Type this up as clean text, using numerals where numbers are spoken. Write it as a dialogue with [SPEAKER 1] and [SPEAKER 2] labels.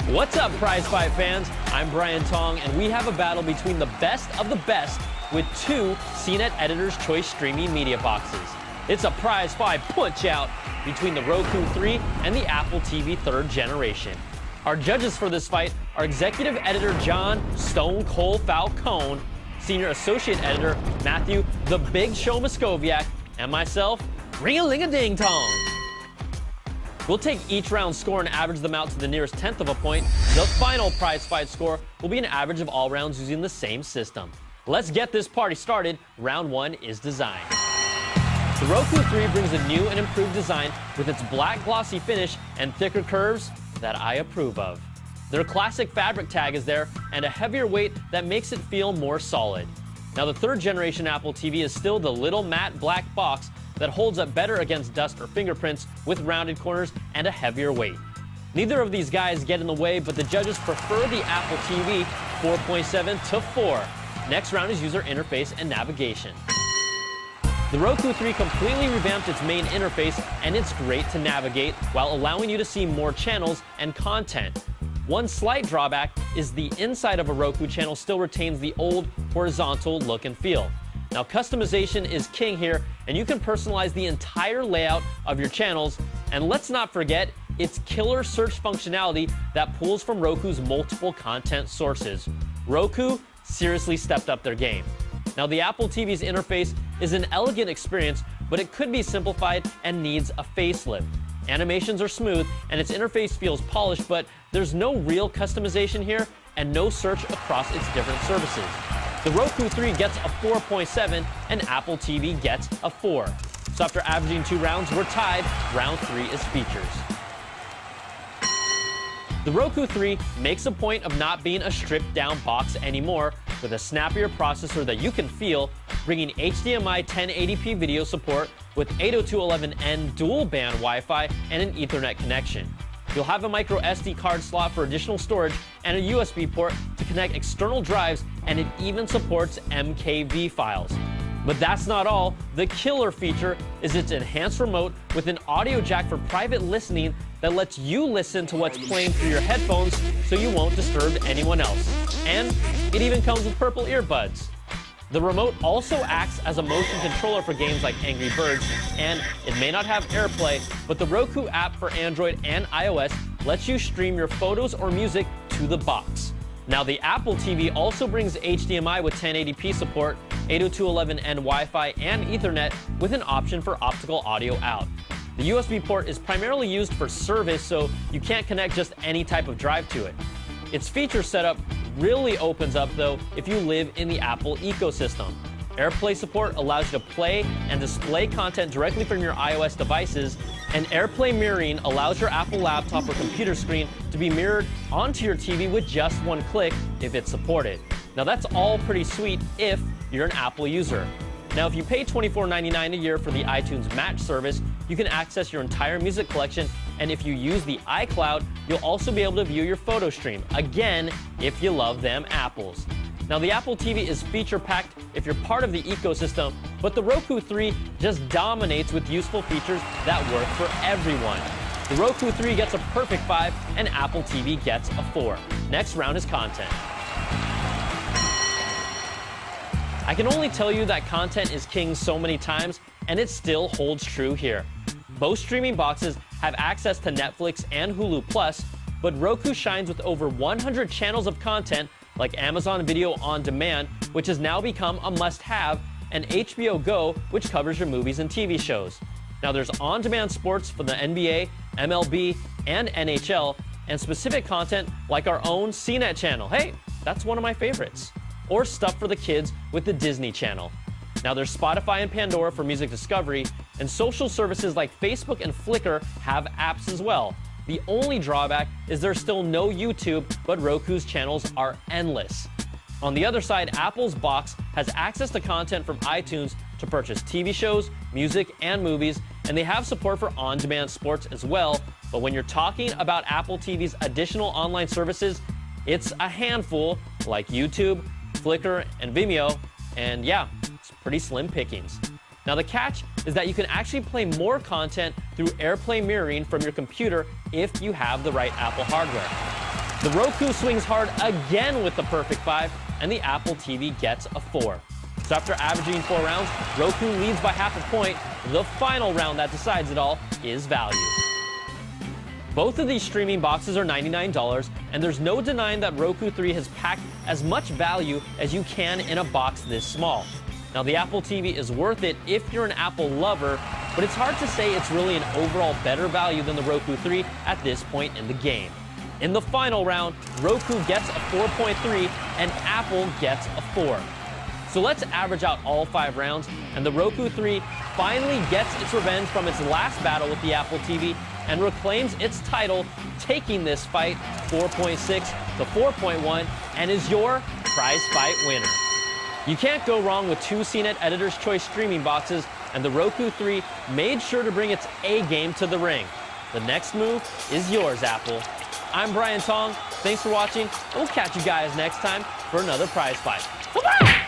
[SPEAKER 1] What's up, Prizefight fans? I'm Brian Tong, and we have a battle between the best of the best with two CNET Editor's Choice streaming media boxes. It's a Prizefight punch-out between the Roku 3 and the Apple TV 3rd generation. Our judges for this fight are Executive Editor John Stone Cold Falcone, Senior Associate Editor Matthew The Big Show Moscoviak, and myself, Ring-a-ling-a-ding-tong. We'll take each round's score and average them out to the nearest tenth of a point. The final Prizefight score will be an average of all rounds using the same system. Let's get this party started. Round 1 is design. The Roku 3 brings a new and improved design with its black glossy finish and thicker curves that I approve of. Their classic fabric tag is there and a heavier weight that makes it feel more solid. Now the 3rd generation Apple TV is still the little matte black box that holds up better against dust or fingerprints with rounded corners and a heavier weight. Neither of these guys get in the way, but the judges prefer the Apple TV 4.7 to 4. Next round is user interface and navigation. The Roku 3 completely revamped its main interface, and it's great to navigate while allowing you to see more channels and content. One slight drawback is the inside of a Roku channel still retains the old horizontal look and feel. Now, customization is king here, and you can personalize the entire layout of your channels. And let's not forget its killer search functionality that pulls from Roku's multiple content sources. Roku seriously stepped up their game. Now, the Apple TV's interface is an elegant experience, but it could be simplified and needs a facelift. Animations are smooth, and its interface feels polished, but there's no real customization here and no search across its different services. The Roku 3 gets a 4.7 and Apple TV gets a 4. So after averaging 2 rounds, we're tied. Round 3 is features. The Roku 3 makes a point of not being a stripped-down box anymore, with a snappier processor that you can feel, bringing HDMI 1080p video support with 802.11n dual-band Wi-Fi and an Ethernet connection. You'll have a micro SD card slot for additional storage and a USB port to connect external drives, and it even supports MKV files. But that's not all. The killer feature is its enhanced remote with an audio jack for private listening that lets you listen to what's playing through your headphones so you won't disturb anyone else. And it even comes with purple earbuds. The remote also acts as a motion controller for games like Angry Birds, and it may not have AirPlay, but the Roku app for Android and iOS lets you stream your photos or music to the box. Now, the Apple TV also brings HDMI with 1080p support, 802.11n Wi-Fi, and Ethernet with an option for optical audio out. The USB port is primarily used for service, so you can't connect just any type of drive to it. Its feature setup really opens up, though, if you live in the Apple ecosystem. AirPlay support allows you to play and display content directly from your iOS devices, and AirPlay mirroring allows your Apple laptop or computer screen to be mirrored onto your TV with just one click if it's supported. Now, that's all pretty sweet if you're an Apple user. Now, if you pay $24.99 a year for the iTunes Match service, you can access your entire music collection, and if you use the iCloud, you'll also be able to view your photo stream. Again, if you love them apples. Now, the Apple TV is feature-packed if you're part of the ecosystem, but the Roku 3 just dominates with useful features that work for everyone. The Roku 3 gets a perfect 5, and Apple TV gets a 4. Next round is content. I can only tell you that content is king so many times, and it still holds true here. Most streaming boxes have access to Netflix and Hulu Plus, but Roku shines with over 100 channels of content like Amazon Video On Demand, which has now become a must-have, and HBO Go, which covers your movies and TV shows. Now, there's on-demand sports for the NBA, MLB, and NHL, and specific content like our own CNET channel. Hey, that's one of my favorites. Or stuff for the kids with the Disney Channel. Now, there's Spotify and Pandora for music discovery, and social services like Facebook and Flickr have apps as well. The only drawback is there's still no YouTube, but Roku's channels are endless. On the other side, Apple's box has access to content from iTunes to purchase TV shows, music, and movies, and they have support for on-demand sports as well. But when you're talking about Apple TV's additional online services, it's a handful like YouTube, Flickr, and Vimeo, and yeah, it's pretty slim pickings. Now the catch is that you can actually play more content through AirPlay mirroring from your computer if you have the right Apple hardware. The Roku swings hard again with the perfect 5, and the Apple TV gets a 4. So after averaging 4 rounds, Roku leads by half a point. The final round that decides it all is value. Both of these streaming boxes are $99, and there's no denying that Roku 3 has packed as much value as you can in a box this small. Now, the Apple TV is worth it if you're an Apple lover, but it's hard to say it's really an overall better value than the Roku 3 at this point in the game. In the final round, Roku gets a 4.3 and Apple gets a 4. So let's average out all 5 rounds, and the Roku 3 finally gets its revenge from its last battle with the Apple TV and reclaims its title, taking this fight 4.6 to 4.1, and is your prize fight winner. You can't go wrong with 2 CNET Editor's Choice streaming boxes, and the Roku 3 made sure to bring its A game to the ring. The next move is yours, Apple. I'm Brian Tong. Thanks for watching. We'll catch you guys next time for another prize fight. Bye-bye!